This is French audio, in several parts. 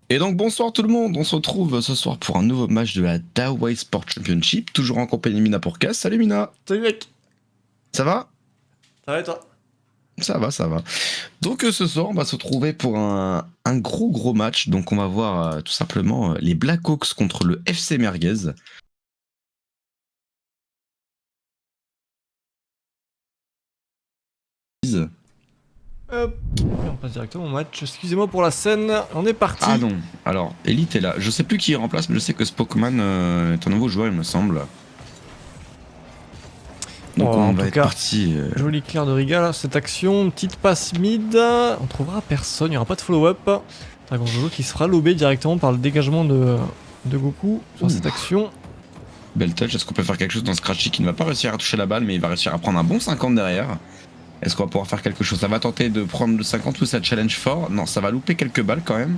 Et donc bonsoir tout le monde, on se retrouve ce soir pour un nouveau match de la Dawei Sport Championship, toujours en compagnie de Mina Pourcas. Salut Mina, Salut mec, ça va? ça va et toi? Ça va, ça va. Donc ce soir on va se retrouver pour un gros match, donc on va voir tout simplement les Blackhawks contre le FC Merguez. Hop, et on passe directement au match. Excusez-moi pour la scène, on est parti. Ah non, alors Elite est là, je sais plus qui remplace mais je sais que Spockman est un nouveau joueur il me semble. Donc Bon, on en va tout être cas, parti. joli clear de Riga là, cette action, petite passe mid, on trouvera personne, il n'y aura pas de follow-up. Dragon Jojo qui se fera lober directement par le dégagement de Goku sur cette action. Belle touch, est-ce qu'on peut faire quelque chose dans Scratchy qui ne va pas réussir à toucher la balle mais il va réussir à prendre un bon 50 derrière? Est-ce qu'on va pouvoir faire quelque chose? Ça va tenter de prendre le 50 ou ça challenge fort? Non, ça va louper quelques balles quand même.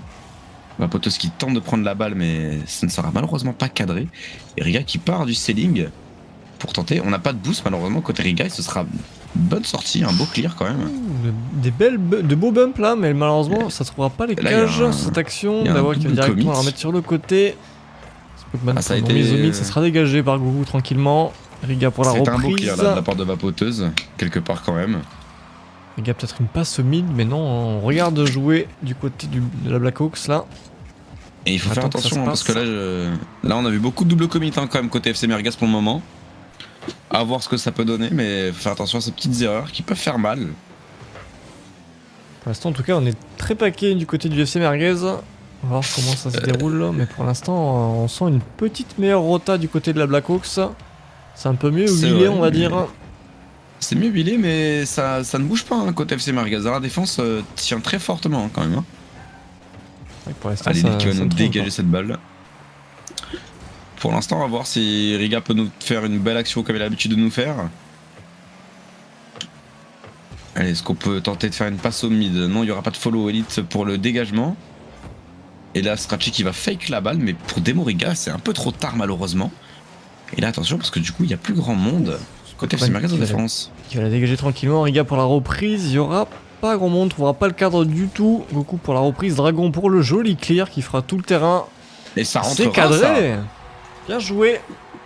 Vapotos qui tente de prendre la balle mais ça ne sera malheureusement pas cadré. Et Riga qui part du ceiling pour tenter. On n'a pas de boost malheureusement côté Riga et ce sera une bonne sortie, un beau clear quand même. De beaux bumps là, mais malheureusement ça trouvera pas les Là, cages. Cette action, Dawa qui va directement la remettre sur le côté. Spockman ça a pour été mise au mid, ça sera dégagé par Goku tranquillement. Riga pour la reprise. C'est un beau clear là, de la part de Vapoteuse, quelque part quand même. Riga peut-être une passe au mid, mais non, on regarde jouer du côté de la Blackhawks là. Et il faut faire attention parce que là on a vu beaucoup de double commit quand même côté FC Merguez pour le moment. À voir ce que ça peut donner, mais faut faire attention à ces petites erreurs qui peuvent faire mal. Pour l'instant en tout cas on est très paquet du côté du FC Merguez. On va voir comment ça se déroule là, mais pour l'instant on sent une petite meilleure rota du côté de la Blackhawks. C'est un peu mieux huilé on va dire. C'est mieux huilé mais ça ne bouge pas hein, côté FC Merguez. La défense tient très fortement hein, quand même. Hein. Pour l'instant, allez, qui va nous dégager cette balle. Pour l'instant, on va voir si Riga peut nous faire une belle action comme il a l'habitude de nous faire. Allez, est-ce qu'on peut tenter de faire une passe au mid? Non, il n'y aura pas de follow elite pour le dégagement. Et là, Scratchy qui va fake la balle, mais pour démo Riga, c'est un peu trop tard malheureusement. Et là, attention, parce que du coup, il n'y a plus grand monde côté FC Merguez en défense. Qui va la dégager tranquillement. Riga pour la reprise, il y aura pas grand monde, trouvera pas le cadre du tout. Goku pour la reprise, Dragon pour le joli clear qui fera tout le terrain. Et ça rentre. C'est cadré ça. Bien joué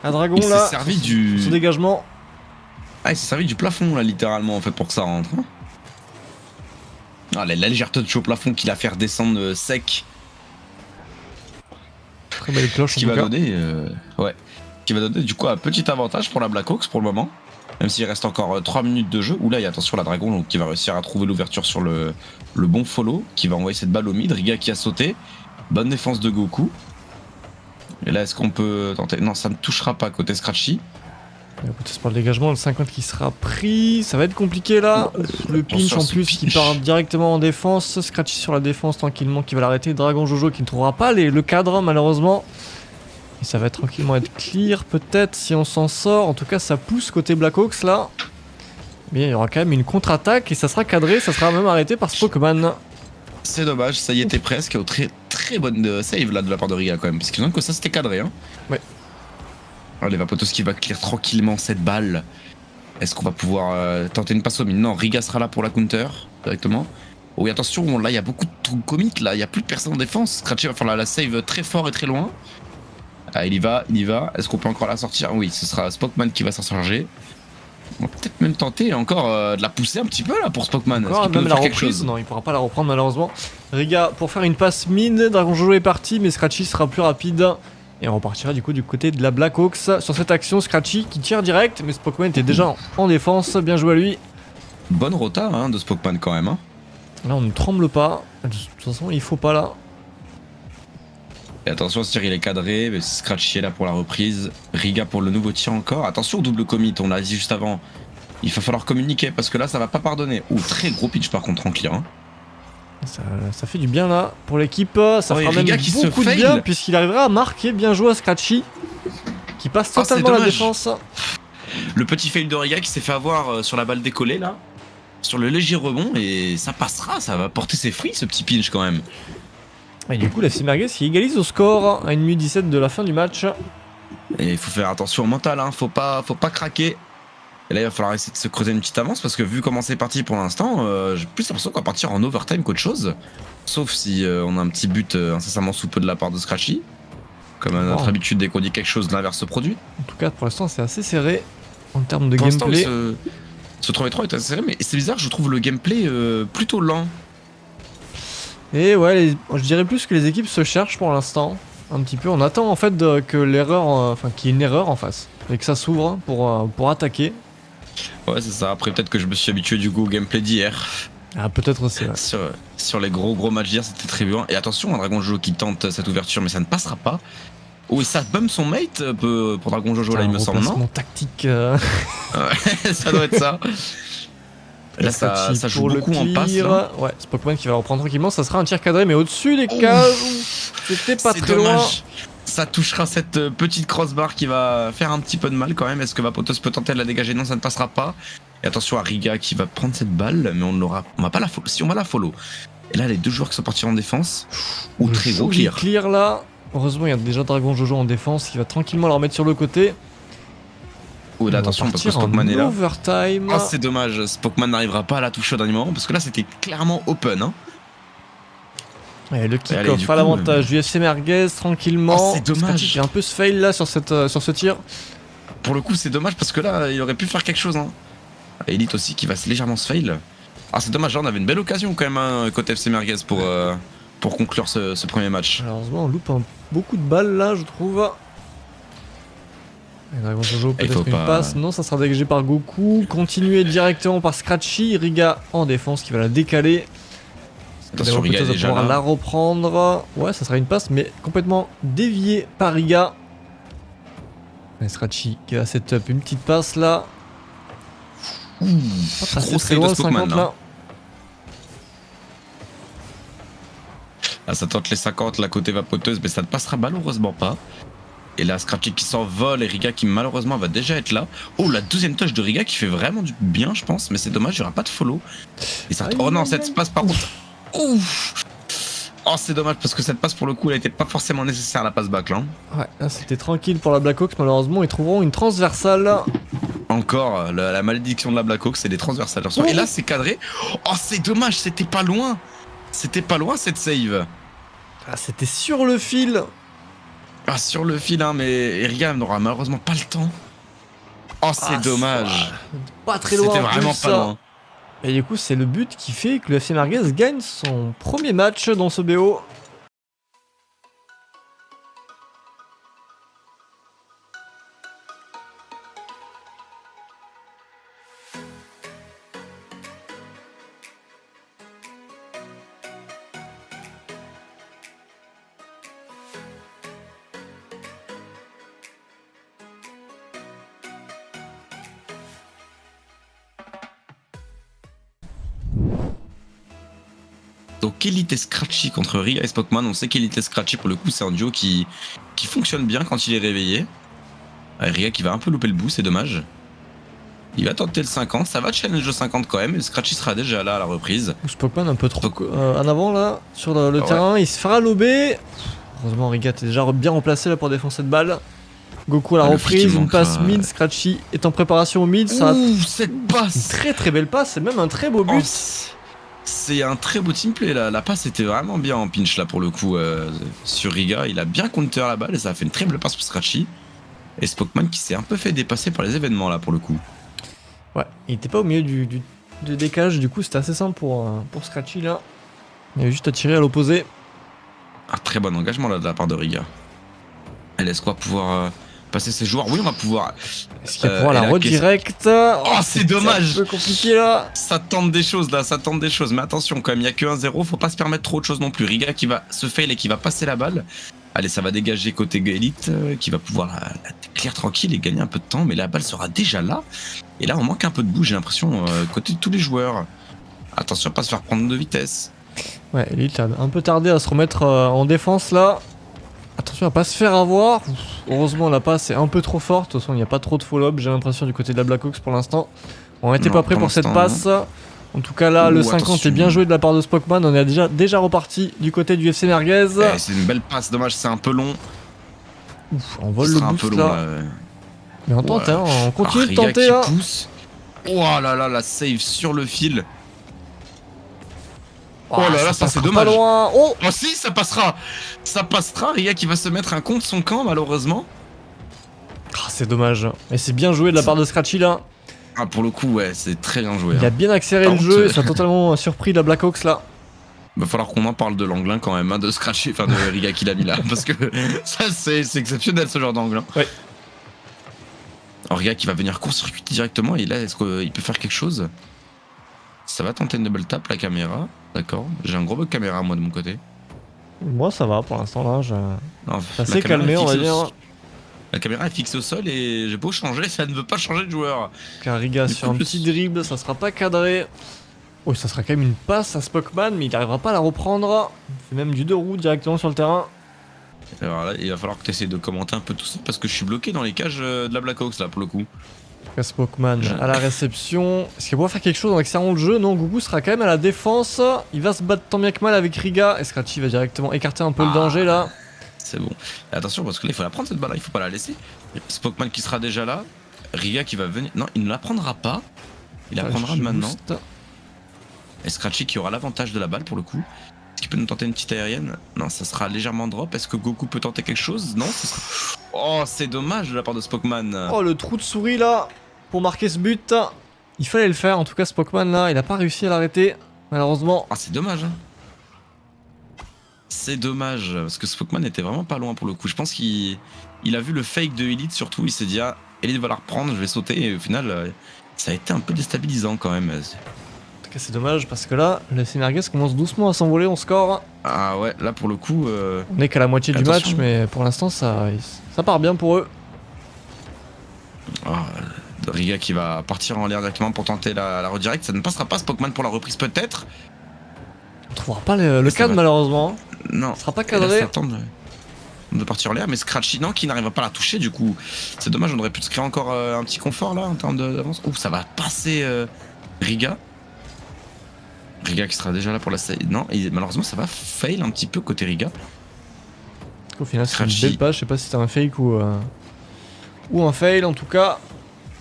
à Dragon il là. Servi du... Son dégagement. Ah, il s'est servi du plafond là littéralement en fait pour que ça rentre. Hein. Ah, la légère touch au plafond qui l'a fait redescendre sec. Très belle cloche. Qui va donner, ouais, qui va donner du coup un petit avantage pour la Blackhawks pour le moment. Même s'il reste encore 3 minutes de jeu. Oula, il y a attention la Dragon donc, qui va réussir à trouver l'ouverture sur le bon follow. Qui va envoyer cette balle au mid. Riga qui a sauté. Bonne défense de Goku. Et là, est-ce qu'on peut tenter? Non, ça ne touchera pas côté Scratchy. C'est pour le dégagement, le 50 qui sera pris. Ça va être compliqué là. Le pinch en plus qui part directement en défense. Scratchy sur la défense tranquillement qui va l'arrêter. Dragon Jojo qui ne trouvera pas le cadre malheureusement. Et ça va tranquillement être clear peut-être si on s'en sort. En tout cas, ça pousse côté Blackhawks là. Mais il y aura quand même une contre-attaque et ça sera cadré. Ça sera même arrêté par Spockman. C'est dommage, ça y était presque. Très bonne save là de la part de Riga quand même. Parce qu'il me semble que ça c'était cadré. Hein. Ouais. Allez, Vapotos qui va clear tranquillement cette balle. Est-ce qu'on va pouvoir tenter une passe au mid? Non, Riga sera là pour la counter directement. Oh, et attention, là il y a beaucoup de commit là. Il n'y a plus personne en défense. Scratchy va faire la save très fort et très loin. Ah, il y va. Est-ce qu'on peut encore la sortir? Oui, ce sera Spockman qui va s'en charger. On va peut-être même tenter encore de la pousser un petit peu là pour Spockman. Encore même la reprise? Non, il pourra pas la reprendre malheureusement. Riga pour faire une passe mid. Dragon Jojo est parti, mais Scratchy sera plus rapide. Et on repartira du coup du côté de la Blackhawks sur cette action. Scratchy qui tire direct, mais Spockman était déjà en défense. Bien joué à lui. Bonne rota hein, de Spockman quand même. Hein. Là, on ne tremble pas. De toute façon, il faut pas là. Et attention, ce tir il est cadré, mais Scratchy est là pour la reprise. Riga pour le nouveau tir encore. Attention au double commit, on l'a dit juste avant. Il va falloir communiquer parce que là ça va pas pardonner. Ouh, très gros pitch par contre en clear. Hein. Ça fait du bien là pour l'équipe. Ça fera même beaucoup de bien puisqu'il arrivera à marquer. Bien joué à Scratchy qui passe totalement la défense. Le petit fail de Riga qui s'est fait avoir sur la balle décollée là. Sur le léger rebond et ça passera, ça va porter ses fruits ce petit pinch quand même. Et du coup, la FC Merguez qui égalise au score à 1 minute 17 de la fin du match. Et il faut faire attention au mental, hein. Faut pas craquer. Et là, il va falloir essayer de se creuser une petite avance parce que vu comment c'est parti pour l'instant, j'ai plus l'impression qu'on va partir en overtime qu'autre chose. Sauf si on a un petit but incessamment sous peu de la part de Scratchy. Comme à notre habitude, dès qu'on dit quelque chose, l'inverse se produit. En tout cas, pour l'instant, c'est assez serré en termes de Pour gameplay. Ce 3v3 est assez serré, mais c'est bizarre, je trouve le gameplay plutôt lent. Et ouais, je dirais plus que les équipes se cherchent pour l'instant. Un petit peu. On attend en fait que l'erreur, enfin qu'il y ait une erreur en face. Et que ça s'ouvre pour attaquer. Ouais, c'est ça. Après, peut-être que je me suis habitué du coup au gameplay d'hier. Ah, peut-être aussi, ouais. Sur les gros matchs d'hier, c'était très bien. Et attention, un Dragon Jojo qui tente cette ouverture, mais ça ne passera pas. Oh, et ça bump son mate pour Dragon Jojo, là, il me semble, non? Mon tactique. Ouais, ça doit être ça. Là, ça joue beaucoup en passe. Là. Ouais, c'est Pokémon qui va reprendre tranquillement. Ça sera un tir cadré, mais au-dessus des cases. C'était pas très loin. Ça touchera cette petite crossbar qui va faire un petit peu de mal quand même. Est-ce que Vapotos peut tenter de la dégager? Non, ça ne passera pas. Et attention à Riga qui va prendre cette balle, mais on va pas la follow. Si on va la follow. Et là, les deux joueurs qui sont partis en défense. Ou très gros clear. Clear là. Heureusement, il y a déjà Dragon Jojo en défense qui va tranquillement la remettre sur le côté. Oh, là, attention parce que Spokman est là. Overtime. Oh, c'est dommage. Spokman n'arrivera pas à la toucher au dernier moment parce que là, c'était clairement open. Hein. Et le kick-off à l'avantage du FC Merguez tranquillement. Oh, c'est dommage. Il y a un peu ce fail là sur ce tir. Pour le coup, c'est dommage parce que là, il aurait pu faire quelque chose. Hein. Elite aussi qui va légèrement se fail. Ah, c'est dommage, là, on avait une belle occasion quand même, hein, côté FC Merguez pour conclure ce premier match. Malheureusement, on loupe beaucoup de balles là, je trouve. Et Dragon Jojo, peut-être une passe. Non, ça sera dégagé par Goku. Continué directement par Scratchy. Riga en défense qui va la décaler. Attention, Riga est déjà là. La reprendre. Ouais, ça sera une passe, mais complètement déviée par Riga. Et Scratchy qui va set up une petite passe là. Gros très loin, 50 là. Là, ça tente les 50, la côté vapoteuse, mais ça ne passera malheureusement pas. Et là, Scratchy qui s'envole et Riga qui malheureusement va déjà être là. Oh, la deuxième touche de Riga qui fait vraiment du bien, je pense, mais c'est dommage, il n'y aura pas de follow. Et ça... Oh non, cette passe par contre. Ouf. Oh, c'est dommage parce que cette passe pour le coup, elle n'était pas forcément nécessaire, la passe back là. Ouais, là c'était tranquille pour la Blackhawks, malheureusement, ils trouveront une transversale. Encore, la malédiction de la Blackhawks, c'est des transversales. Oh. Et là, c'est cadré. Oh, c'est dommage, c'était pas loin. C'était pas loin cette save. Ah, c'était sur le fil. Ah, sur le fil, hein, mais Riga n'aura malheureusement pas le temps. Oh, c'est dommage. Pas très loin. C'était vraiment pas loin. Et du coup, c'est le but qui fait que le FC Merguez gagne son premier match dans ce BO. Donc Elite et Scratchy contre Riga et Spokman. On sait qu'Elite et Scratchy pour le coup c'est un duo qui fonctionne bien quand il est réveillé. Riga qui va un peu louper le bout, c'est dommage. Il va tenter le 50, ça va challenge le 50 quand même, et le Scratchy sera déjà là à la reprise. Spokman un peu trop en avant là, sur le terrain, il se fera lober. Heureusement Riga est déjà bien remplacé là pour défendre cette balle. Goku à la reprise, une passe mid, Scratchy est en préparation au mid. Cette passe, une très belle passe, c'est même un très beau but. C'est un très beau teamplay là, la passe était vraiment bien en pinch là pour le coup sur Riga, il a bien counter la balle et ça a fait une très belle passe pour Scratchy. Et Spokman qui s'est un peu fait dépasser par les événements là pour le coup. Ouais, il était pas au milieu du décalage, du coup c'était assez simple pour Scratchy là. Il avait juste à tirer à l'opposé. Un très bon engagement là de la part de Riga. Elle est-ce qu'on va pouvoir passer ses joueurs? Oui, on va pouvoir. Est-ce qu'il va pouvoir la redirect? Oh, c'est dommage! C'est un peu compliqué là. Ça tente des choses là, ça tente des choses. Mais attention, quand même, il n'y a que 1-0, faut pas se permettre trop de choses non plus. Riga qui va se fail et qui va passer la balle. Allez, ça va dégager côté Elite qui va pouvoir la clear tranquille et gagner un peu de temps. Mais la balle sera déjà là. Et là, on manque un peu de bout, j'ai l'impression, côté de tous les joueurs. Attention à pas se faire prendre de vitesse. Ouais, Elite a un peu tardé à se remettre en défense là. Attention à pas se faire avoir. Heureusement la passe est un peu trop forte. De toute façon il n'y a pas trop de follow-up, j'ai l'impression, du côté de la Blackhawks pour l'instant. On n'était pas prêt pour cette passe. En tout cas là, le 50 attention. Est bien joué de la part de Spokman. On est déjà reparti du côté du FC Merguez. C'est une belle passe, dommage, c'est un peu long. Ouf, on vole le boost là. Mais on tente, hein, on continue de tenter là. Oh là là, la save sur le fil. Oh là là, ça c'est passera dommage. Pas loin. Oh, Oh si, ça passera. Ça passera, Riga qui va se mettre un contre son camp malheureusement. ah, c'est dommage. Mais c'est bien joué de la part de Scratchy là. Ah pour le coup, ouais, c'est très bien joué. Il a bien accéléré Par le contre, jeu, il s'est totalement surpris de la Blackhawks là. Va falloir qu'on en parle de l'angle hein, quand même, hein, de Scratchy, enfin de Riga qu'il a mis là, parce que ça c'est exceptionnel ce genre d'angle. Hein. Ouais. Alors Riga qui va venir court-circuiter directement, et là est-ce qu'il peut faire quelque chose? Ça va tenter une double tap la caméra, d'accord. J'ai un gros bug caméra moi de mon côté. Moi ça va pour l'instant là, Non, ça la s'est caméra calmé est on va fixée dire. La caméra est fixée au sol et j'ai beau changer, ça ne veut pas changer de joueur. Kariga Du sur coup, un petit dribble, ça sera pas cadré. Oh, ça sera quand même une passe à Spockman, mais il n'arrivera pas à la reprendre. Il fait même du 2 roues directement sur le terrain. Alors là, il va falloir que tu essaies de commenter un peu tout ça parce que je suis bloqué dans les cages de la Blackhawks là pour le coup. Spockman à la réception. Est-ce qu'il va pouvoir faire quelque chose en accélérant le jeu? Non, Gougou sera quand même à la défense. Il va se battre tant bien que mal avec Riga. Et Scratchy va directement écarter un peu le danger là. C'est bon. Et attention parce que là il faut la prendre cette balle là, il faut pas la laisser. Spockman qui sera déjà là. Riga qui va venir. Non, il ne la prendra pas. Il la prendra maintenant. Boost. Et Scratchy qui aura l'avantage de la balle pour le coup. Est-ce qu'il peut nous tenter une petite aérienne? Non, ça sera légèrement drop. Est-ce que Goku peut tenter quelque chose? Non, ça sera... Oh, c'est dommage de la part de Spockman. Oh, le trou de souris là pour marquer ce but. Il fallait le faire. En tout cas, Spockman là, il a pas réussi à l'arrêter. Malheureusement. Ah, c'est dommage. Hein. C'est dommage parce que Spockman était vraiment pas loin pour le coup. Je pense qu'il a vu le fake de Elite surtout. Il s'est dit, ah, Elite va la reprendre, je vais sauter. Et au final, ça a été un peu déstabilisant quand même. En tout cas, c'est dommage parce que là, le Merguez commence doucement à s'envoler. On score. Ah ouais, là pour le coup. On est qu'à la moitié du match, Attention. mais pour l'instant, ça part bien pour eux. Ah, Riga qui va partir en l'air directement pour tenter la redirect. Ça ne passera pas. Spockman pour la reprise peut-être. On trouvera pas le Ça cadre va. malheureusement. Non. Ça sera pas Et là, cadré. ça tente de partir en l'air, mais Scratchy non, qui n'arrivera pas à la toucher. Du coup, c'est dommage. On aurait pu se créer encore un petit confort là en termes d'avance. Ouh, ça va passer Riga. Riga qui sera déjà là pour la save. Non, malheureusement, ça va fail un petit peu côté Riga. Au final, c'est Scratchy. une belle passe. Je sais pas si c'était un fake ou un fail. En tout cas,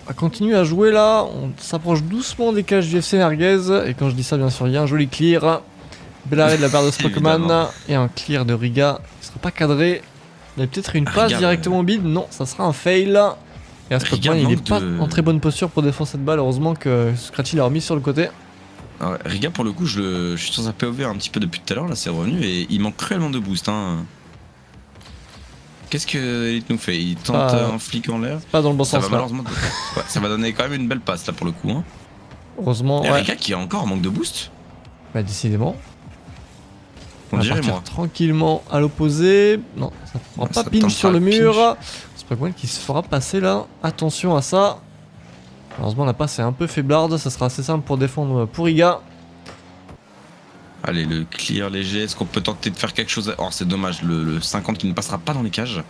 on va continuer à jouer là. On s'approche doucement des cages du FC Merguez. Et quand je dis ça, bien sûr, il y a un joli clear. Bel arrêt de la part de Spockman. Évidemment. Et un clear de Riga. Il sera pas cadré. Il y a peut-être une passe Riga, directement au bid. Non, ça sera un fail. Et à Spockman, il manque est pas de- en très bonne posture pour défendre cette balle. Heureusement que Scratchy l'a remis sur le côté. Ah ouais, Riga, pour le coup, je suis sur un POV un petit peu depuis tout à l'heure. Là, c'est revenu et il manque cruellement de boost. Hein. Qu'est-ce que Elite nous fait? Il tente un flic en l'air. Pas dans le bon Ça sens va là. malheureusement. Ouais, ça va donner quand même une belle passe là pour le coup. Hein. Heureusement, Et ouais. Riga qui a encore un manque de boost. Bah, décidément. On va dirait partir moi. tranquillement à l'opposé. Non, ça prend Ça pas pinch tentera sur le le mur. Spockman qui se fera passer là. Attention à ça. Heureusement, la passe est un peu faiblarde. Ça sera assez simple pour défendre pour Riga. Allez, le clear léger. Est-ce qu'on peut tenter de faire quelque chose? Oh, c'est dommage. Le 50 qui ne passera pas dans les cages.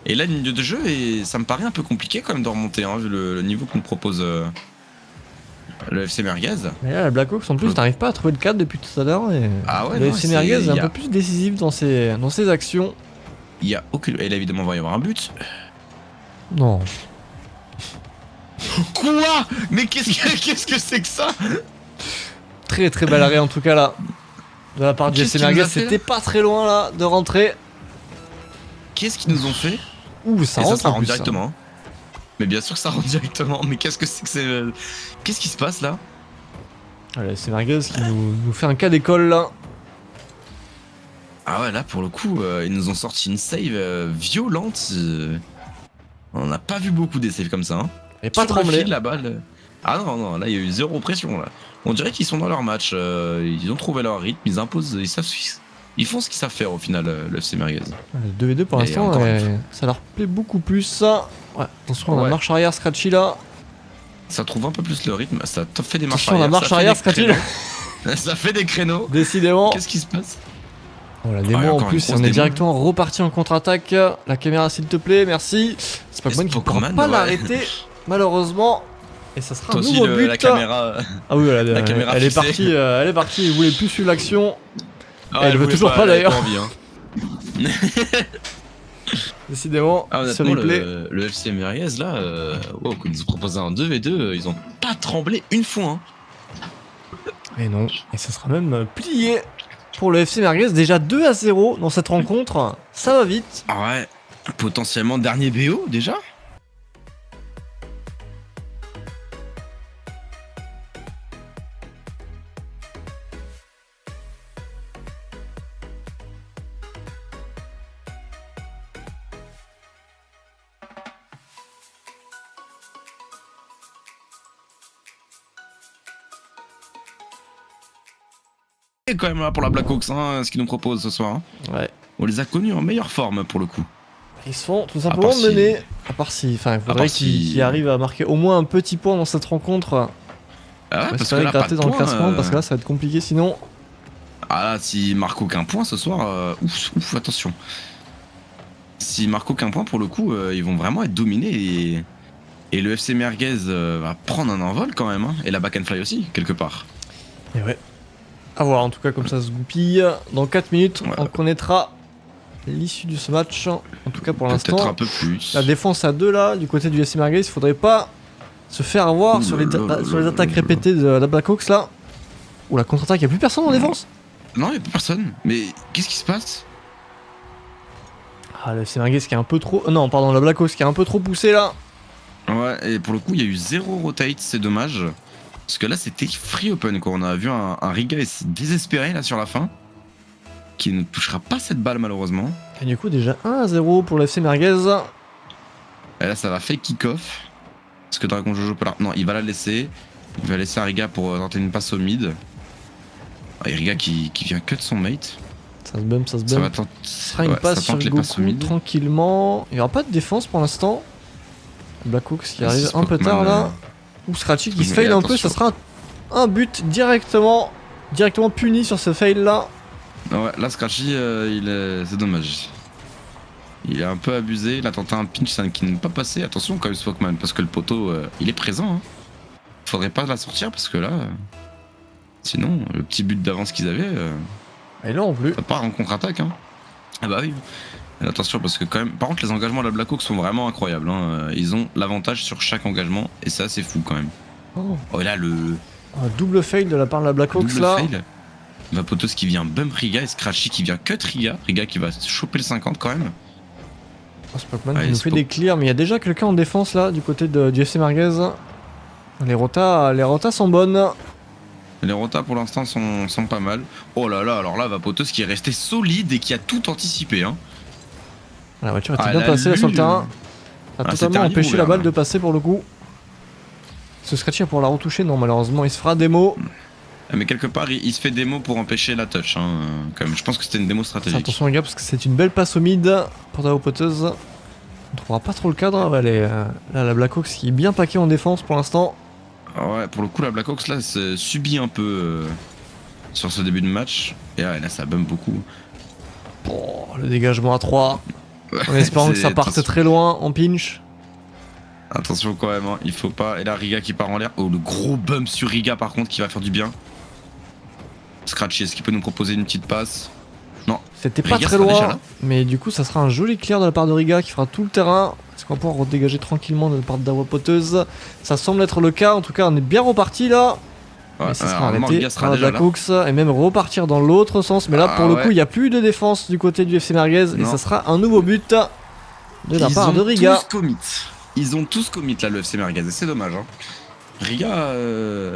Et là, ligne de jeu, et ça me paraît un peu compliqué quand même de remonter, hein, vu le niveau que nous propose le FC Merguez. Mais là, la Blackhawks en plus, t'arrives pas à trouver le cadre depuis tout à l'heure. Et Ah ouais, le non, FC c'est- Merguez est un y a- peu plus décisif dans ses actions. Il y a aucune. Et là, évidemment, il va y avoir un but. Non. Quoi? Mais qu'est-ce que c'est que ça? Très très bel arrêt en tout cas là. De la part du Qu'est-ce FC qu'il nous Merguez, a fait, là c'était pas très loin là de rentrer. Qu'est-ce qu'ils nous ont fait? Ouh, ça Et rentre ça en rentre plus, directement. Hein. Mais bien sûr que ça rentre directement. Mais qu'est-ce que c'est que c'est. Qu'est-ce qui se passe là? Allez, c'est Merguez qui nous fait un cas d'école là. Ah ouais, là pour le coup, ils nous ont sorti une save violente. On n'a pas vu beaucoup des saves comme ça. Hein. Et pas Sur le tremblé. fil, la balle. Ah non, non, là il y a eu zéro pression là. On dirait qu'ils sont dans leur match. Ils ont trouvé leur rythme, ils imposent, ils savent. Ils font ce qu'ils savent faire au final, le FC Merguez. Le 2v2 pour Et l'instant, encore une ça leur plaît beaucoup plus ça. Ouais, attention, on a Ouais. marche arrière Scratchy là. Ça trouve un peu plus le rythme, ça fait des marches Attention, la arrière. marche ça fait arrière des Scratchy. créneaux. Ça fait des créneaux. Décidément. Qu'est-ce qui se passe? Voilà, Ouais, démo en encore plus, une et on grosse est démo. directement reparti en contre-attaque. La caméra s'il te plaît, merci. Spockman qui ne pourra Spockman, pas ouais. l'arrêter, malheureusement. Et ça sera Toi un aussi, nouveau but. la caméra. Ah oui, voilà, la caméra elle est fixée. partie, elle est partie, il voulait plus suivre l'action. Ah, Elle veut voulait toujours pas, elle avait d'ailleurs. envie, hein. Décidément, Ah, ce honnêtement, replay. le FC Merguez là, wow, quand ils nous ont proposé un 2v2, ils ont pas tremblé une fois. Hein. Et non, et ça sera même plié pour le FC Merguez. Déjà 2-0 dans cette rencontre, ça va vite. Ah ouais, potentiellement dernier BO déjà. Et quand même là pour la Blackhawks, hein, ce qu'ils nous proposent ce soir. Hein. Ouais. On les a connus en meilleure forme pour le coup. Ils se font tout simplement menés. À part si, enfin, il faudrait qu'ils arrivent à marquer au moins un petit point dans cette rencontre. Ah ouais, parce que là, gratter dans le classement, parce que là, ça va être compliqué sinon. Ah là, s'ils marquent aucun point ce soir, ouf, attention. S'ils marquent aucun point pour le coup, ils vont vraiment être dominés et le FC Merguez va prendre un envol quand même. Hein, et la back and fly aussi, quelque part. Et ouais. A voir, en tout cas, comme ça se goupille. Dans 4 minutes, on connaîtra l'issue de ce match. En tout cas, pour l'instant. Peut-être un peu plus. La défense à 2 là, du côté du FC Merguez, il faudrait pas se faire avoir sur les attaques répétées de la Blackhawks là. Ou la contre-attaque, il n'y a plus personne en défense? Non, il n'y a plus personne. Mais qu'est-ce qui se passe? Ah, le FC Merguez qui est un peu trop. Non, pardon, la Blackhawks qui est un peu trop poussé là. Ouais, et pour le coup, il y a eu 0 rotate, c'est dommage. Parce que là, c'était free open quoi. On a vu un Riga désespéré là sur la fin. Qui ne touchera pas cette balle malheureusement. Et du coup, déjà 1-0 pour le FC Merguez. Et là, ça va faire kick-off. Parce que Dragon Jojo peut la... Non, il va la laisser. Il va laisser à Riga pour tenter une passe au mid. Et Riga qui vient cut son mate. Ça se bump, ça se bump. Ça va tenter... Ce sera une passe sur Goku tranquillement. Il n'y aura pas de défense pour l'instant. Blackhawks qui arrive un peu tard là. Ou Scratchy qui se fail un peu, ça sera un but directement puni sur ce fail là. Ouais, là Scratchy, c'est dommage. Il est un peu abusé, il a tenté un pinch qui n'est pas passé. Attention quand même Swokman, parce que le poteau, il est présent. Hein. Faudrait pas la sortir parce que là... sinon, le petit but d'avance qu'ils avaient... et là non plus. Ça part en contre-attaque. Hein. Ah bah oui. Et attention parce que quand même... Par contre les engagements de la Blackhawks sont vraiment incroyables. Hein. Ils ont l'avantage sur chaque engagement et ça c'est fou quand même. Oh et là le... Un double fail de la part de la Blackhawks là. Fail. Vapotos qui vient bump Riga et Scratchy qui vient cut Riga. Riga qui va choper le 50 quand même. Oh, Spockman qui nous fait des clears, mais il y a déjà quelqu'un en défense là du côté du FC Merguez. Les rotas sont bonnes. Les rotas pour l'instant sont pas mal. Oh là là, alors là Vapotos qui est resté solide et qui a tout anticipé. Hein. La voiture était bien placée là sur le terrain. A totalement empêché la balle de passer pour le coup. Ce Scratchy pour la retoucher, non malheureusement il se fera démo. Mais quelque part il se fait démo pour empêcher la touch. Hein. Quand même. Je pense que c'était une démo stratégique. Attention les gars parce que c'est une belle passe au mid pour Vapotos. On trouvera pas trop le cadre. Ouais, là la Blackhawks qui est bien paqué en défense pour l'instant. Ouais, pour le coup la Blackhawks là subit un peu sur ce début de match. Et là ça bump beaucoup. Oh, le dégagement à 3. En espérant que ça parte très loin en pinch. Attention quand même, hein, il faut pas. Et là Riga qui part en l'air. Oh le gros bump sur Riga par contre qui va faire du bien. Scratchy, est-ce qu'il peut nous proposer une petite passe? Non. C'était pas très loin, mais du coup ça sera un joli clear de la part de Riga qui fera tout le terrain. Est-ce qu'on va pouvoir redégager tranquillement de la part d'Avapoteuse? Ça semble être le cas, en tout cas on est bien reparti là. Ouais, mais ça sera arrêté par la Blackhawks et même repartir dans l'autre sens. Mais là pour le coup il n'y a plus de défense du côté du FC Merguez et ça sera un nouveau but de la part de Riga. Ils ont tous commit là le FC Merguez, c'est dommage. Hein. Riga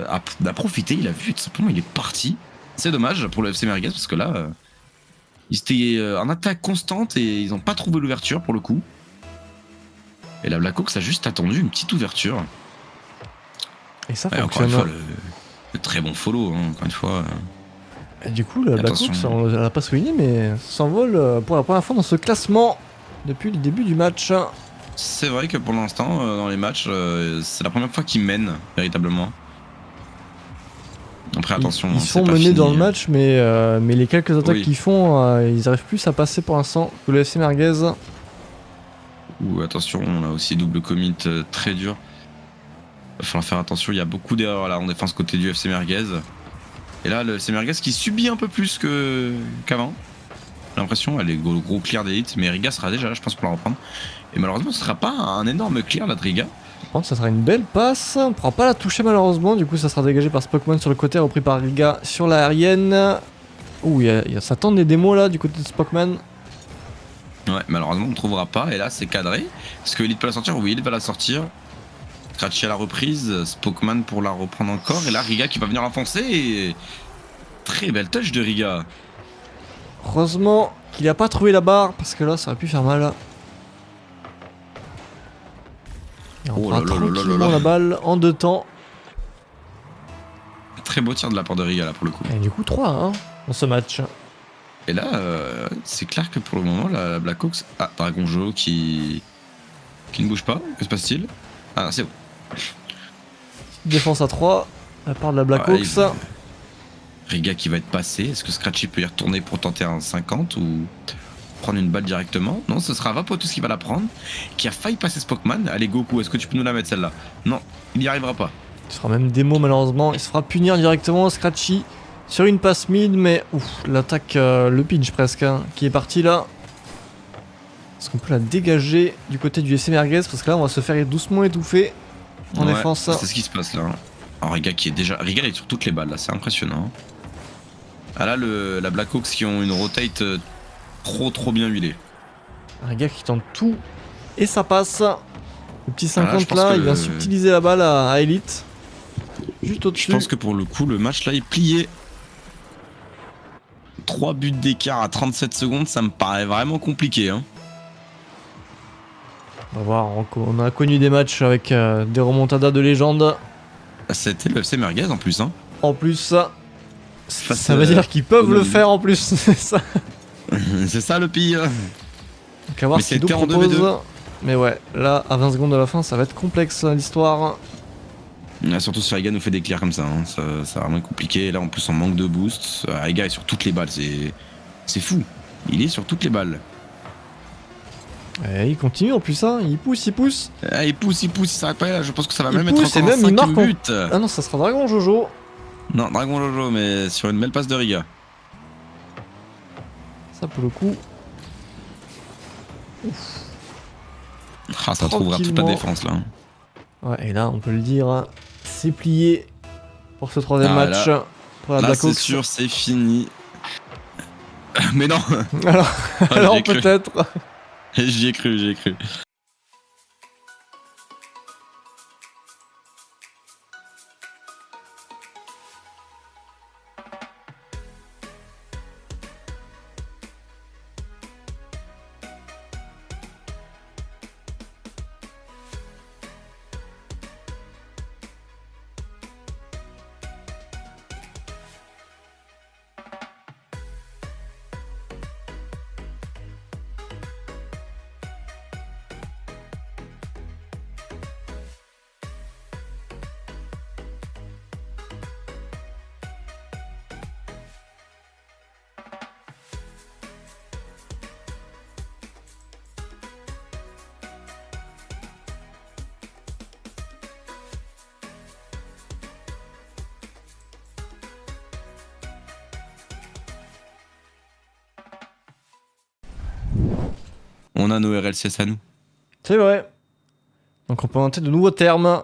a profité, il a vu tout simplement, il est parti. C'est dommage pour le FC Merguez parce que là, ils étaient en attaque constante et ils n'ont pas trouvé l'ouverture pour le coup. Et la Blackhawks a juste attendu une petite ouverture. Et ça fonctionne. Encore une fois, le très bon follow, hein, encore une fois. Et du coup, la Blackhawks, on l'a pas souligné, mais s'envole pour la première fois dans ce classement depuis le début du match. C'est vrai que pour l'instant, dans les matchs, c'est la première fois qu'ils mènent véritablement. Après, attention. Ils sont menés dans le match, mais les quelques attaques qu'ils font, ils arrivent plus à passer pour l'instant que le FC Merguez. Ouh, attention, on a aussi double commit très dur. Il va falloir faire attention, il y a beaucoup d'erreurs là en défense côté du FC Merguez. Et là, le FC Merguez qui subit un peu plus qu'avant. J'ai l'impression, elle est gros clear d'élite, mais Riga sera déjà là, je pense, pour la reprendre. Et malheureusement, ce sera pas un énorme clear là de Riga. contre, ça sera une belle passe. On pourra pas la toucher malheureusement. Du coup, ça sera dégagé par Spockman sur le côté, repris par Riga sur l'aérienne. Ouh, ça tente des démos là du côté de Spockman. Ouais, malheureusement, on ne trouvera pas. Et là, c'est cadré. Est-ce que Elite peut la sortir? Oui, Elite va la sortir. Scratchy à la reprise. Spockman pour la reprendre encore. Et là, Riga qui va venir enfoncer. Et... très belle touch de Riga. Heureusement qu'il a pas trouvé la barre parce que là, ça aurait pu faire mal. Et on prend tranquillement la balle en 2 temps. Très beau tir de la part de Riga là pour le coup. Et du coup 3 hein, dans ce match. Et là, c'est clair que pour le moment, la Blackhawks... Ah, Dragon Joe qui ne bouge pas. Que se passe-t-il? Ah, c'est bon. Défense à 3, à part de la Blackhawks. Ouais, Riga qui va être passé. Est-ce que Scratchy peut y retourner pour tenter un 50 ou prendre une balle directement? Non, ce sera Vapotus qui va la prendre. Qui a failli passer Spockman. Allez, Goku, est-ce que tu peux nous la mettre celle-là? Non, il n'y arrivera pas. Ce sera même démo malheureusement. Il se fera punir directement Scratchy sur une passe mid. Mais ouf, l'attaque, le pinch presque, hein, qui est parti là. Est-ce qu'on peut la dégager du côté du SC Merguez? Parce que là, on va se faire doucement étouffer en défense. C'est ce qui se passe là. Alors, Riga qui est déjà. Riga est sur toutes les balles là, c'est impressionnant. Ah là, la Blackhawks qui ont une rotate trop bien huilée. Un gars qui tente tout et ça passe. Le petit 50 là, que... il vient subtiliser la balle à Elite. Juste au-dessus. Je pense que pour le coup, le match là est plié. 3 buts d'écart à 37 secondes, ça me paraît vraiment compliqué. Hein. On va voir, on a connu des matchs avec des remontadas de légende. C'était le FC Merguez en plus. Hein. En plus, ça veut dire qu'ils peuvent le faire en plus, c'est ça. C'est ça le pire. Donc à voir ce qu'ils nous proposent. Mais ouais, là, à 20 secondes de la fin, ça va être complexe l'histoire. Surtout si Riga nous fait des clears comme ça, hein. Ça va vraiment être compliqué. Là, en plus, on manque de boost. Riga est sur toutes les balles, c'est fou. Il est sur toutes les balles. Et il continue en plus, ça, il pousse. Il pousse, il s'arrête pas là. Je pense que ça va même pousse, être encore un 5e but. Ah non, ça sera Dragon Jojo. Non, Dragon Jojo, mais sur une belle passe de Riga. Ça pour le coup. Ouf. Ah, ça trouvera toute la défense là. Ouais, et là, on peut le dire, c'est plié pour ce 3e match. Là, pour la là Blackhawks. c'est sûr, c'est fini. Mais non. Alors peut-être. J'y ai cru. On a nos RLCS à nous. C'est vrai. Donc on peut inventer de nouveaux termes.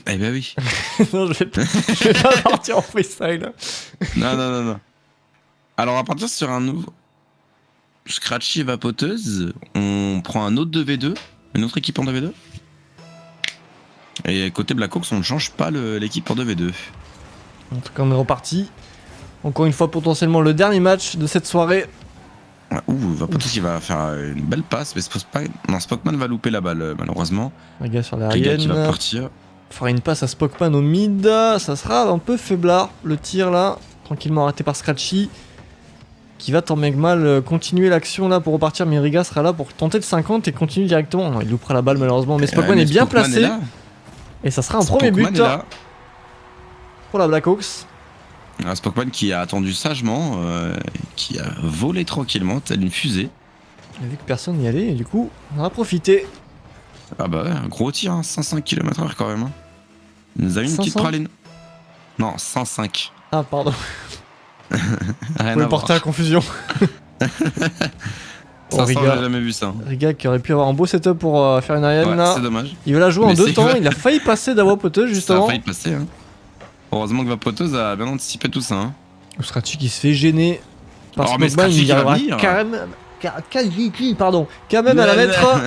Eh ben oui. Non, je vais pas partir en freestyle. Non. Alors on va partir sur un nouveau Scratchy et Vapoteuse. On prend un autre 2v2, une autre équipe en 2v2. Et côté Blackhawks, on ne change pas l'équipe en 2v2. En tout cas, on est reparti. Encore une fois, potentiellement le dernier match de cette soirée. Ouh, Vapoteuse qui va faire une belle passe, mais Spockman va louper la balle malheureusement. Riga sur Riga l'aérienne. qui va partir. Fera une passe à Spockman au mid. Ça sera un peu faiblard le tir là. Tranquillement arrêté par Scratchy. Qui va tant bien que mal continuer l'action là pour repartir. Mais Riga sera là pour tenter le 50 et continuer directement. Non, il loupera la balle malheureusement. Mais Spockman est bien placé. Et ça sera un premier but pour la Blackhawks. Spockman qui a attendu sagement, qui a volé tranquillement, telle une fusée. Il a vu que personne n'y allait et du coup, on en a profité. Ah bah ouais, un gros tir, hein, 105 km/h quand même. Hein. Il nous a eu une petite praline. Non, 105. Ah pardon. Rien Vous pouvez porter à confusion. Ça sent, Riga. j'ai jamais vu ça. Riga qui aurait pu avoir un beau setup pour faire une Ariane Ouais, là. c'est dommage. Il veut la jouer Mais en 2 c'est temps, vrai. il a failli passer Dawa Poteuse Ça a justement. failli passer. Hein. Heureusement que Vapoteuse a bien anticipé tout ça. Hein. Scratchy qui se fait gêner par Oh, mais Smokeman, Scratchy il qui va arrivera venir. quand même à la mettre.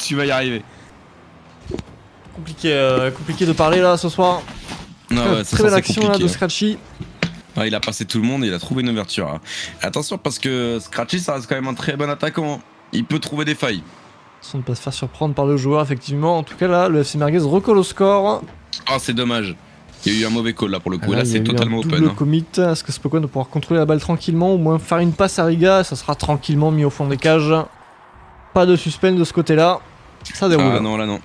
Tu vas y arriver. Compliqué de parler là ce soir. Non, ouais, Très belle action là de Scratchy. Ouais, il a passé tout le monde et il a trouvé une ouverture. Hein. Attention parce que Scratchy ça reste quand même un très bon attaquant. Il peut trouver des failles. Sans ne pas se faire surprendre par le joueur effectivement. En tout cas là, le FC Merguez recolle au score. Oh c'est dommage. Il y a eu un mauvais call là pour le coup. Ah, Là il y a c'est eu totalement un open. double Hein. commit. Est-ce que Spockman va pouvoir contrôler la balle tranquillement ou moins faire une passe à Riga? Ça sera tranquillement mis au fond des cages. Pas de suspense de ce côté-là. Ça déroule. Ah non là non.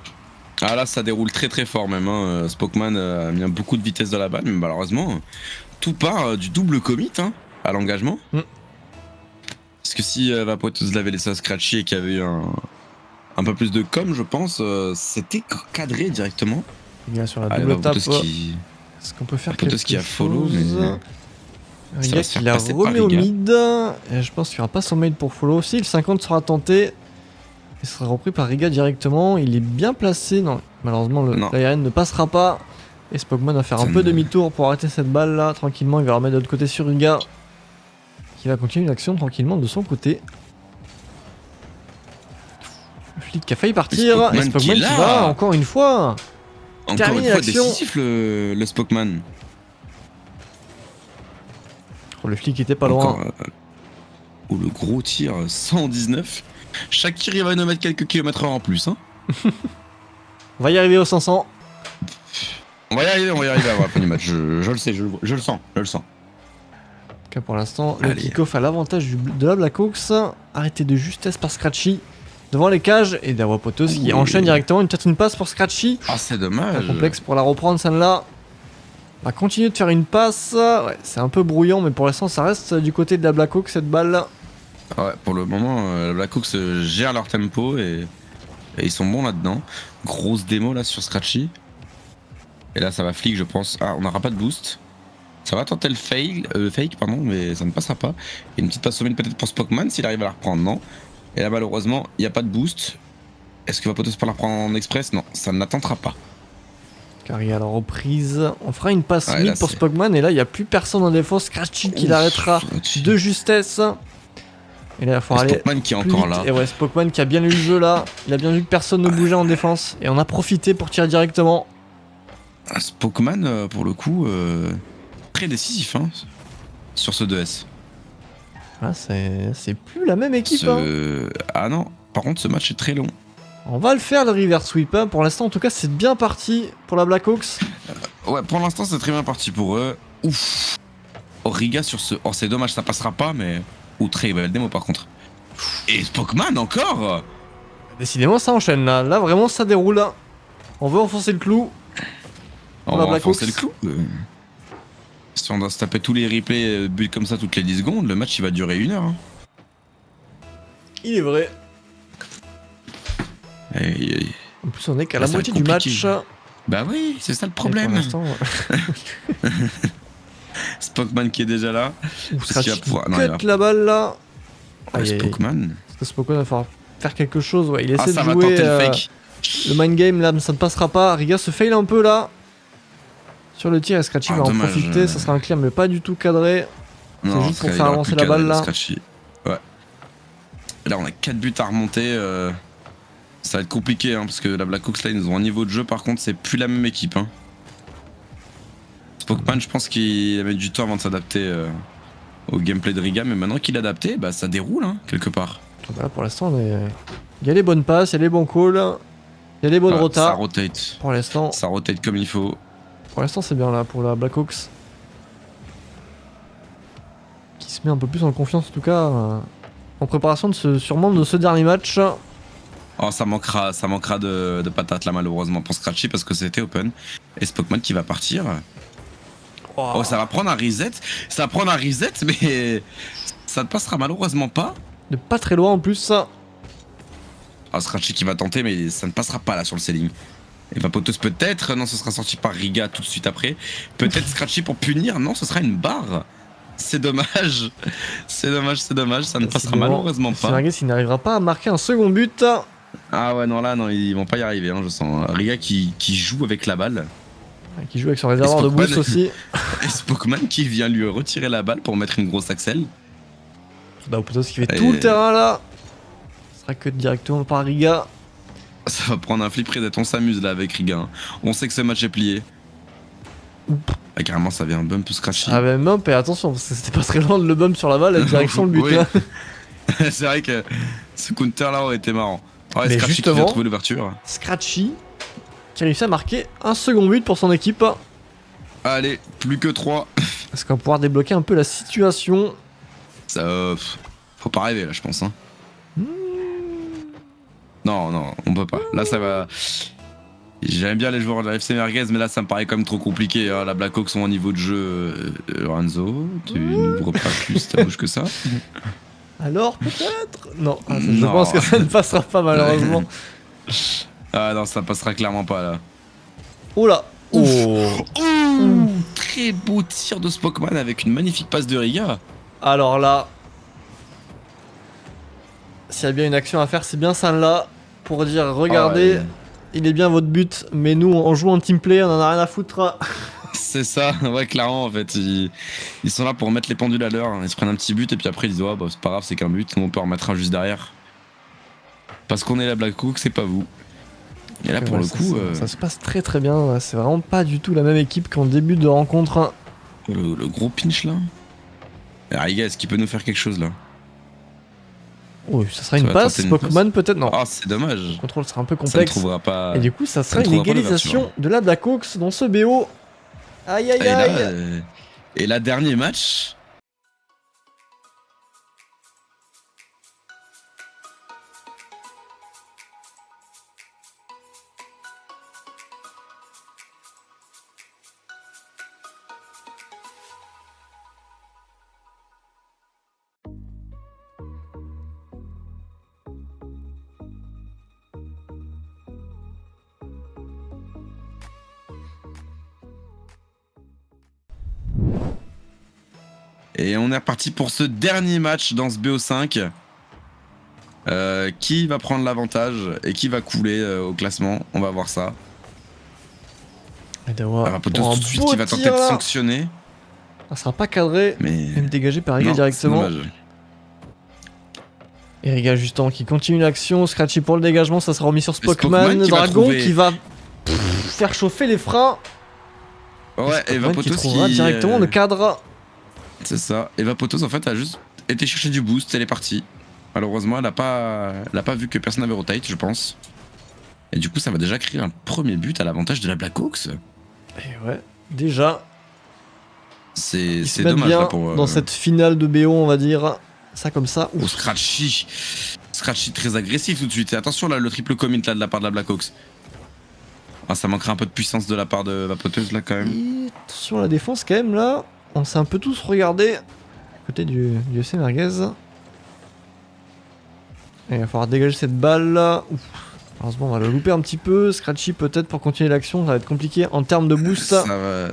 Ah là ça déroule très très fort même. Hein. Spockman a mis beaucoup de vitesse dans la balle mais malheureusement tout part du double commit hein, à l'engagement. Parce que si Vapoteuse l'avait laissé à Scratchy et qu'il y avait eu un peu plus de com je pense, c'était cadré directement. Riga sur la Allez, double tape. Vapoteuse qui... Est-ce qu'on peut faire Vapoteuse quelque qui a follow, chose mais... Riga se qui faire la passer par remet au Riga. mid. Et je pense qu'il n'y aura pas son mid pour follow. Si le 50 sera tenté, il sera repris par Riga directement. Il est bien placé. Non, malheureusement, Non. l'ARN ne passera pas. Et Spockman va faire un Ça peu ne- demi-tour pour arrêter cette balle là. Tranquillement, il va remettre de l'autre côté sur Riga. Qui va continuer l'action tranquillement de son côté. Le flic qui a failli partir. Spockman Et Spockman qui est qui là. va encore une fois. Encore Terminer une fois l'action. décisif le Spockman. Oh, le flic était pas Encore, loin. ou le gros tir 119. Chaque tir il va nous mettre quelques kilomètres heure en plus. Hein. On va y arriver au 500. On va y arriver avant la fin du match. Je le sais, je le sens. En tout cas, pour l'instant, le Allez. kick-off a l'avantage de la Blackhawks. Arrêté de justesse par Scratchy devant les cages. Et Dawa Poteuse qui Oui. enchaîne directement peut-être une passe pour Scratchy. Ah c'est Un dommage. complexe pour la reprendre celle-là. On va continuer de faire une passe. Ouais, c'est un peu brouillon, mais pour l'instant, ça reste du côté de la Blackhawks cette balle. Ouais, pour le moment, la Blackhawks gère leur tempo et ils sont bons là-dedans. Grosse démo là sur Scratchy. Et là ça va flic je pense. Ah on n'aura pas de boost. Ça va tenter le fake pardon, mais ça ne passera pas. Et une petite passe au mid peut-être pour Spockman s'il arrive à la reprendre, non. Et là malheureusement il n'y a pas de boost. Est-ce que Vapoteuse peut la reprendre en express? Non, ça ne l'attentera pas. Car il y a la reprise. On fera une passe Ouais, mid là, pour c'est- Spockman. Et là, il n'y a plus personne en défense. Scratchy qui Ouf, l'arrêtera de justesse. Et là, il va falloir aller Spockman qui est plus encore vite. là. Et ouais, Spockman qui a bien lu le jeu là. Il a bien vu que personne ne bougeait en défense. Et on a profité pour tirer directement. Ah, Spockman pour le coup très décisif hein, sur ce 2S. Ah, c'est plus la même équipe. Hein. Ah non, par contre ce match est très long. On va le faire le reverse sweep. Hein. Pour l'instant, en tout cas, c'est bien parti pour la Blackhawks. Ouais, pour l'instant, c'est très bien parti pour eux. Ouf. Oh, Riga sur ce. Oh, c'est dommage, ça passera pas, mais. Ou très belle démo par contre. Et Spockman encore. Décidément, ça enchaîne là. Là, vraiment, ça déroule. Là. On veut enfoncer le clou. On la va Blackhawks. enfoncer le clou. Si on doit se taper tous les replays buts comme ça toutes les 10 secondes, le match il va durer 1 heure. Hein. Il est vrai. Aïe, aïe, aïe. En plus, on est qu'à Là, la ça va moitié être du match. compliqué. Bah oui, c'est ça le problème. Et pour l'instant, Spockman qui est déjà là. Ou Est-ce qu'il va Scratchy qui pouvoir- non, il va- cut la balle là. Oh, Aïe, aïe, aïe. Spockman. Parce que Spockman va falloir faire quelque chose. Ouais, il essaie Ah, ça de va jouer tenter le fake. le mind game là, mais ça ne passera pas. Riga se fail un peu là. Sur le tir, et Scratchy Ah, va en dommage, profiter. Ça sera un clear, mais pas du tout cadré. Non, juste pour il faire aura avancer plus la cadré, balle, le là. Scratchy. Ouais. Là, on a 4 buts à remonter. Ça va être compliqué hein, parce que la Blackhawks là, ils nous ont un niveau de jeu. Par contre, c'est plus la même équipe. Hein. Spockman, je pense qu'il a mis du temps avant de s'adapter au gameplay de Riga, mais maintenant qu'il est adapté, bah ça déroule hein, quelque part. Voilà, pour l'instant, il y a les bonnes passes, il y a les bons calls, il y a les bonnes Ouais, ça rotas. rotate. Pour l'instant, Ça rotate comme il faut. c'est bien là pour la Blackhawks. Qui se met un peu plus en confiance en tout cas. En préparation sûrement de ce dernier match. Oh, ça manquera de patates là malheureusement pour Scratchy parce que c'était open. Et Spockman qui va partir. Oh, ça va prendre un reset. Ça va prendre un reset, mais ça ne passera malheureusement pas. De pas très loin en plus ça. Ah, Scratchy qui va tenter, mais ça ne passera pas là sur le ceiling. Et Vapoteuse peut-être, non, ce sera sorti par Riga tout de suite après. Peut-être Scratchy pour punir, non, ce sera une barre. C'est dommage. C'est dommage, c'est dommage. Ça ne passera Décidément, malheureusement pas. Semerguez, il n'arrivera pas à marquer un second but. Ah ouais, non, là, non, ils vont pas y arriver, hein, je sens. Riga qui joue avec la balle. Qui joue avec son réservoir de boost aussi. Et Spockman qui vient lui retirer la balle pour mettre une grosse axelle. Daopotos qui fait tout le terrain là. Ce sera que directement par Riga. Ça va prendre un flip reset, on s'amuse là avec Riga. Hein. On sait que ce match est plié. Ah, carrément, ça vient un bump scratchy. Ah, ben bump, et attention, parce que c'était pas très loin de le bump sur la balle, la direction le but Oui. là. C'est vrai que ce counter là aurait été marrant. Ouais, Mais Scratchy justement- qui vient trouver l'ouverture. Scratchy qui a réussi à marquer un second but pour son équipe. Allez, plus que 3. Est-ce qu'on va pouvoir débloquer un peu la situation? Ça, faut pas rêver là, je pense. Hein. Non, non, on peut pas. Là, ça va. J'aime bien les joueurs de la FC Merguez, mais là, ça me paraît quand même trop compliqué. Hein. La Blackhawks sont au niveau de jeu. Lorenzo, tu n'ouvres pas plus ta bouche que ça. Alors peut-être? Non, je Non. pense que ça ne passera pas malheureusement. Ah non, ça passera clairement pas là. Oh là. Oh. Ouh, très beau tir de Spockman avec une magnifique passe de Riga. Alors là, s'il y a bien une action à faire, c'est bien celle-là. Pour dire, regardez, Ah ouais. il est bien votre but, mais nous on joue en team play, on en a rien à foutre. C'est ça, ouais, clairement en fait. Ils sont là pour mettre les pendules à l'heure. Hein. Ils se prennent un petit but et puis après ils disent, oh, bah, c'est pas grave, c'est qu'un but, nous on peut en remettre un juste derrière. Parce qu'on est la Blackhawks, c'est pas vous. Et là, pour Ouais, le coup, ça se passe très très bien. C'est vraiment pas du tout la même équipe qu'en début de rencontre. le gros pinch là. Et Riga, est-ce qu'il peut nous faire quelque chose là? Oh, ça sera Ça une va passe. tenter une Spockman peut-être. Non, Ah, c'est dommage. le contrôle sera un peu Ça ne complexe. trouvera pas. Et du coup, ça sera ne une trouvera pas égalisation l'ouverture. de la Blackhawks dans ce BO. Aïe aïe Et là, aïe. et là, dernier match. Et on est reparti pour ce dernier match dans ce BO5. Qui va prendre l'avantage et qui va couler au classement? On va voir ça. Et d'avoir Rapotos pour un tout de suite beau qui va tenter tir, de là. sanctionner. Ça sera pas cadré. Mais. Même dégagé par Riga Non, directement. c'est dommage. Et Riga justement qui continue l'action. Scratchy pour le dégagement. Ça sera remis sur Spockman Spockman. qui va Dragon trouver- qui va faire chauffer les freins. Ouais, et Spockman qui Vapotos trouvera qui. directement le cadre. C'est ça. Et Vapotos en fait a juste été chercher du boost, elle est partie. Malheureusement, elle a pas vu que personne n'avait rotate, je pense. Et du coup, ça va déjà créer un premier but à l'avantage de la Blackhawks. Et ouais, déjà. C'est Ils se mettent dommage bien là pour. dans cette finale de BO, on va dire. Ça comme ça. Oh, Ouf. Scratchy. Scratchy très agressif tout de suite. Et attention là, le triple commit là de la part de la Blackhawks. Ah, ça manquerait un peu de puissance de la part de Vapoteuse là quand même. Et attention à la défense quand même là. On s'est un peu tous regardé. Côté du FC Merguez. Et il va falloir dégager cette balle là. Ouf. Heureusement, on va le louper un petit peu. Scratchy peut-être pour continuer l'action. Ça va être compliqué en termes de boost.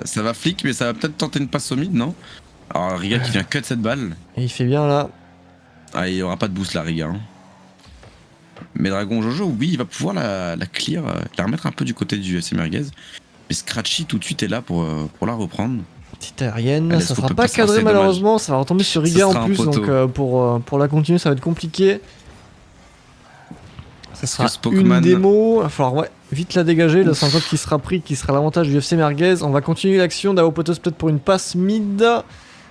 Ça va flic, mais ça va peut-être tenter une passe au mid, non? Alors Riga qui vient cut cette balle. Et il fait bien là. Ah, il y aura pas de boost là, Riga. Hein. Mais Dragon Jojo, oui, il va pouvoir la clear, la remettre un peu du côté du FC Merguez. Mais Scratchy tout de suite est là pour la reprendre. Petite aérienne. Allez, Ça est-ce qu'on sera peut pas passer, cadré c'est malheureusement. Ça va retomber sur Ça Riga sera en un plus. poteau. Donc pour la continuer, ça va être compliqué. Ça sera que Spockman- une démo. Il va falloir vite la dégager. Le 50 qui sera pris, qui sera l'avantage du FC Merguez. On va continuer l'action. Daopotos peut-être pour une passe mid.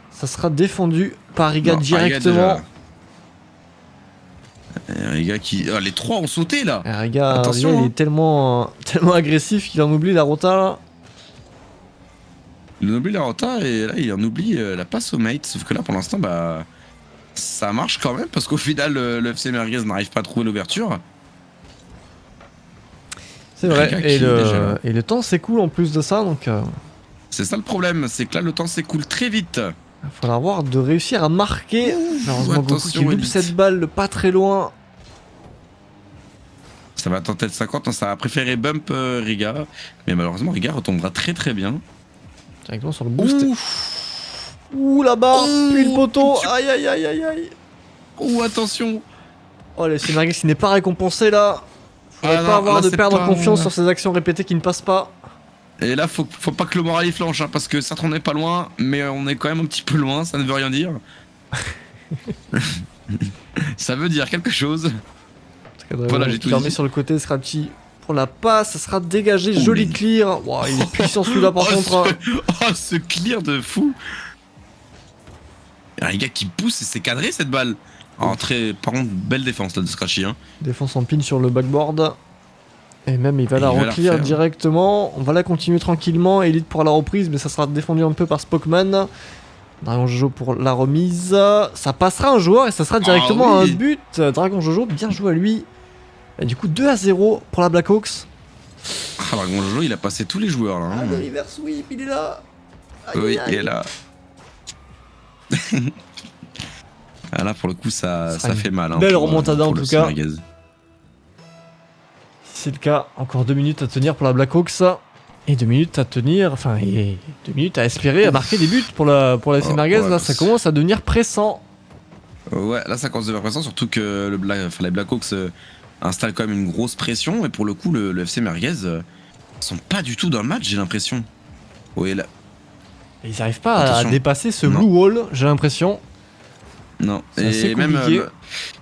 Ça sera défendu par Riga Non, directement. Riga qui. Ah, les trois ont sauté là! Et Riga, Attention, il hein. est tellement agressif qu'il en oublie la rota là. Il en oublie la rota et là il en oublie la passe au mate. Sauf que là pour l'instant, bah. Ça marche quand même parce qu'au final, le FC Merguez n'arrive pas à trouver l'ouverture. C'est vrai. Riga Et qui est déjà là. le temps s'écoule en plus de ça. Donc C'est ça le problème, c'est que là le temps s'écoule très vite. il va falloir voir de réussir à marquer. Malheureusement, Goku attention, qui loupe Elite. cette balle pas très loin. Ça va tenter de 50, ça a préféré bump Riga. Mais malheureusement, Riga retombera très très bien. Directement sur le boost. Ouh là-bas, Oh, puis le poteau. tu- Aïe aïe aïe aïe aïe. Oh, attention. Oh, le FC Merguez qui n'est pas récompensé là. Faudrait Ah pas non, avoir là, de c'est perdre pas- confiance sur ces actions répétées qui ne passent pas. Et là, faut pas que le moral y flanche, hein, parce que certes, on n'est pas loin, mais on est quand même un petit peu loin, ça ne veut rien dire. Ça veut dire quelque chose. Voilà, j'ai tout Fermé dit. sur le côté, Scratchy pour la passe, ça sera dégagé, Oh, joli mais- clear. Wow, il est puissant celui-là par contre. Ce clear de fou. Il y a un gars qui pousse et c'est cadré cette balle. Par contre, belle défense là de Scratchy. Hein. Défense en pin sur le backboard. Et même il va la Il va la reclear refaire. directement. On va la continuer tranquillement. Elite pour la reprise, mais ça sera défendu un peu par Spockman. Dragon Jojo pour la remise. Ça passera un joueur et ça sera directement oui. un but. Dragon Jojo, bien joué à lui. Et du coup 2-0 pour la Blackhawks. Ah, Dragon Jojo, il a passé tous les joueurs là. Hein. River Sweep, il est là. Aïe, Oui, aïe. et là. Ah, là, pour le coup, ça sera une fait mal. Hein, belle pour, remontada, pour en le tout cas. Merguez. Si c'est le cas, encore 2 minutes à tenir pour la Blackhawks. Et 2 minutes à tenir, enfin, et 2 minutes à espérer à marquer des buts pour la FC Oh, Merguez. ouais, Là, ça commence à devenir pressant. Ouais, là, ça commence à devenir pressant, surtout que les Blackhawks installent quand même une grosse pression. Et pour le coup, le FC Merguez sont pas du tout dans le match, j'ai l'impression. Oui, là. Et ils n'arrivent pas à Attention. dépasser ce Non. blue wall, j'ai l'impression. Non, C'est assez et même compliqué.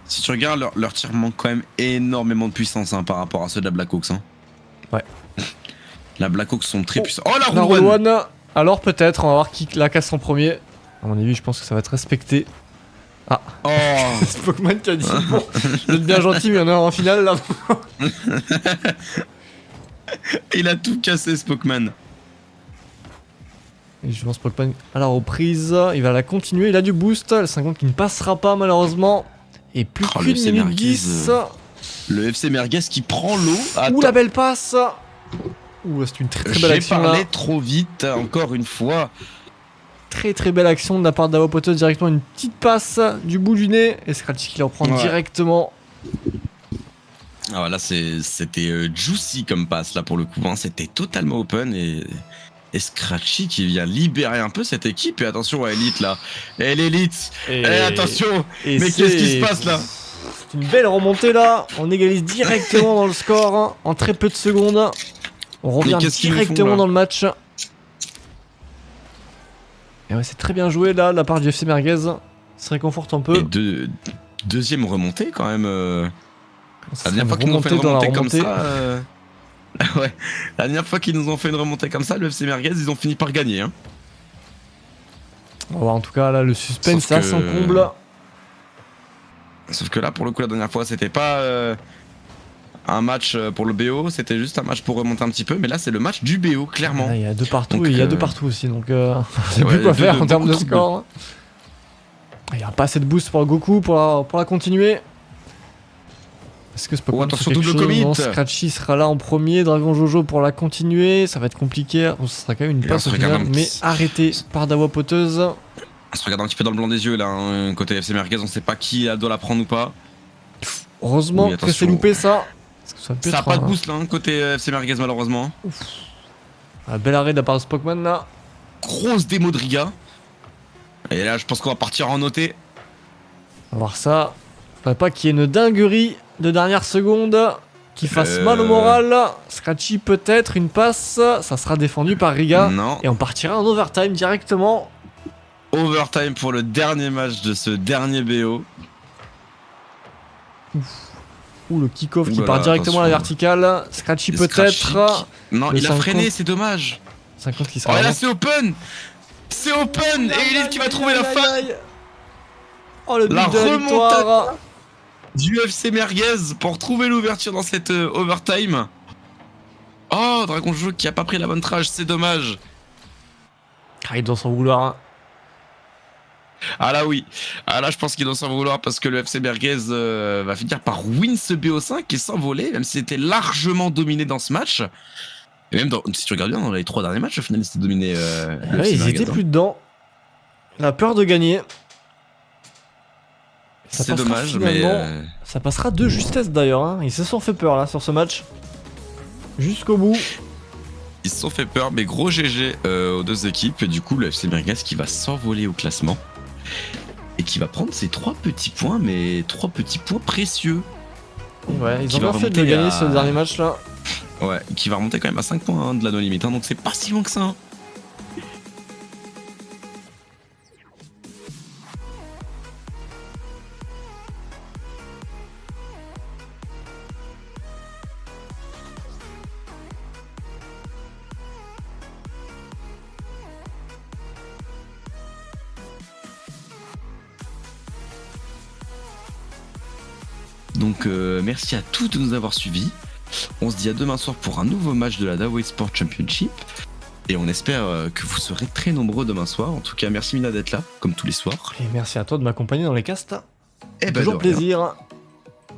si tu regardes, leur tir manque quand même énormément de puissance hein, par rapport à ceux de la Blackhawks. Hein. Ouais. La Blackhawks sont très Oh, puissants. Oh la La roule roll one. Alors peut-être, on va voir qui la casse en premier. À mon avis, je pense que ça va être respecté. Oh Spockman qui a dit bon, vous êtes bien gentil, mais on est en finale là. Il a tout cassé, Spockman. Et justement, Spockman à la reprise, il va la continuer, il a du boost, le 50 qui ne passera pas malheureusement. Et plus Oh, le qu'une FC minute Merguez, 10. Le FC Merguez qui prend l'eau. Ouh la belle passe. Ouh, c'est une très très belle J'ai action parlé là. trop vite, encore une fois. Très très belle action de la part d'Awapotos, directement une petite passe du bout du nez. Et Scratchy qui la reprend Ouais. directement. Ah, là, c'était juicy comme passe, là, pour le coup. Hein. C'était totalement open et Scratchy qui vient libérer un peu cette équipe. Et attention à Elite, là. Et l'Elite. Et, Attention. et Mais qu'est-ce qui se passe, là? C'est une belle remontée là. On égalise directement dans le score hein, en très peu de secondes. On revient qu'est-ce qu'ils nous font, directement là dans le match. Et ouais, c'est très bien joué là de la part du FC Merguez. Ça se réconforte un peu. Et deuxième remontée, quand même. Ça La dernière serait fois qu'ils nous ont fait une remontée dans la remontée comme remontée. ça. Ouais. La dernière fois qu'ils nous ont fait une remontée comme ça, le FC Merguez, ils ont fini par gagner. Hein. On va voir en tout cas là le suspense Sauf à que- son comble. Sauf que là, pour le coup, la dernière fois, c'était pas un match pour le BO, c'était juste un match pour remonter un petit peu. Mais là, c'est le match du BO, clairement. Là, il y a deux partout Donc, et il y a deux partout aussi donc on sait ouais, plus quoi faire deux- en termes de beaucoup de score. hein. Il n'y a pas assez de boost pour le Goku pour la continuer. Est-ce que Spockman attention, fait quelque double chose commit. Non, Scratchy sera là en premier, Dragon Jojo pour la continuer, ça va être compliqué, ce sera quand même une Et passe on au se regarde final, un mais petit- arrêtée par Dawa Poteuse. On se regarde un petit peu dans le blanc des yeux, là. Hein. Côté FC Merguez, on sait pas qui doit la prendre ou pas. Heureusement Oui, que attention. c'est loupé ça. Parce que ça peut Ça a être pas de boost, là, hein, côté FC Merguez, malheureusement. un bel arrêt de la part de Spockman là. Grosse démo de Riga. Et là, je pense qu'on va partir en noté. On va voir ça. Faudrait pas qu'il y ait une dinguerie de dernière seconde qui fasse mal au moral. Scratchy peut-être, une passe, ça sera défendu par Riga. Non. Et on partira en overtime directement. Overtime pour le dernier match de ce dernier BO. Ouh, le kick-off qui Ouh là part là, directement à la attention. verticale. Scratchy Et peut-être. Scratchy Non, Le il a 50. freiné, c'est dommage. 50 qui Oh, sera et là, là. c'est open. C'est open. Et Elite qui va trouver la fin Oh, le but La de la remontada. victoire. du FC Merguez pour trouver l'ouverture dans cette overtime. Oh, Dragon Jojo qui a pas pris la bonne trage, c'est dommage. Ah, il doit s'en vouloir. hein. Ah là oui, ah là je pense qu'il doit s'en vouloir parce que le FC Merguez va finir par win ce BO5 et s'envoler, même s'il était largement dominé dans ce match. Et même si tu regardes bien, dans les 3 derniers matchs, au final, c'était dominé. Le Ouais, FC ils Merguez, étaient hein. plus dedans. La peur de gagner. Ça C'est passera dommage, mais. finalement. Ça passera de justesse d'ailleurs. hein. Ils se sont fait peur là sur ce match. Jusqu'au bout. Ils se sont fait peur, mais gros GG aux deux équipes. Et du coup, le FC Bergaz qui va s'envoler au classement. Et qui va prendre ses 3 petits points, mais 3 petits points précieux. Ouais, ils Qui ont va bien fait de remonter gagner à- ce dernier match là. Ouais, qui va remonter quand même à 5 points hein, de la no limite. Hein, donc c'est pas si loin que ça. Hein. Donc merci à tous de nous avoir suivis. On se dit à demain soir pour un nouveau match de la Dawei Sport Championship. Et on espère que vous serez très nombreux demain soir. En tout cas, merci Mina d'être là, comme tous les soirs. Et merci à toi de m'accompagner dans les casts. Et Toujours plaisir.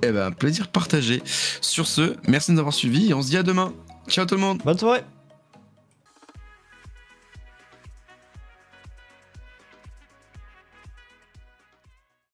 Et ben plaisir partagé. Sur ce, merci de nous avoir suivis et on se dit à demain. Ciao tout le monde. Bonne soirée.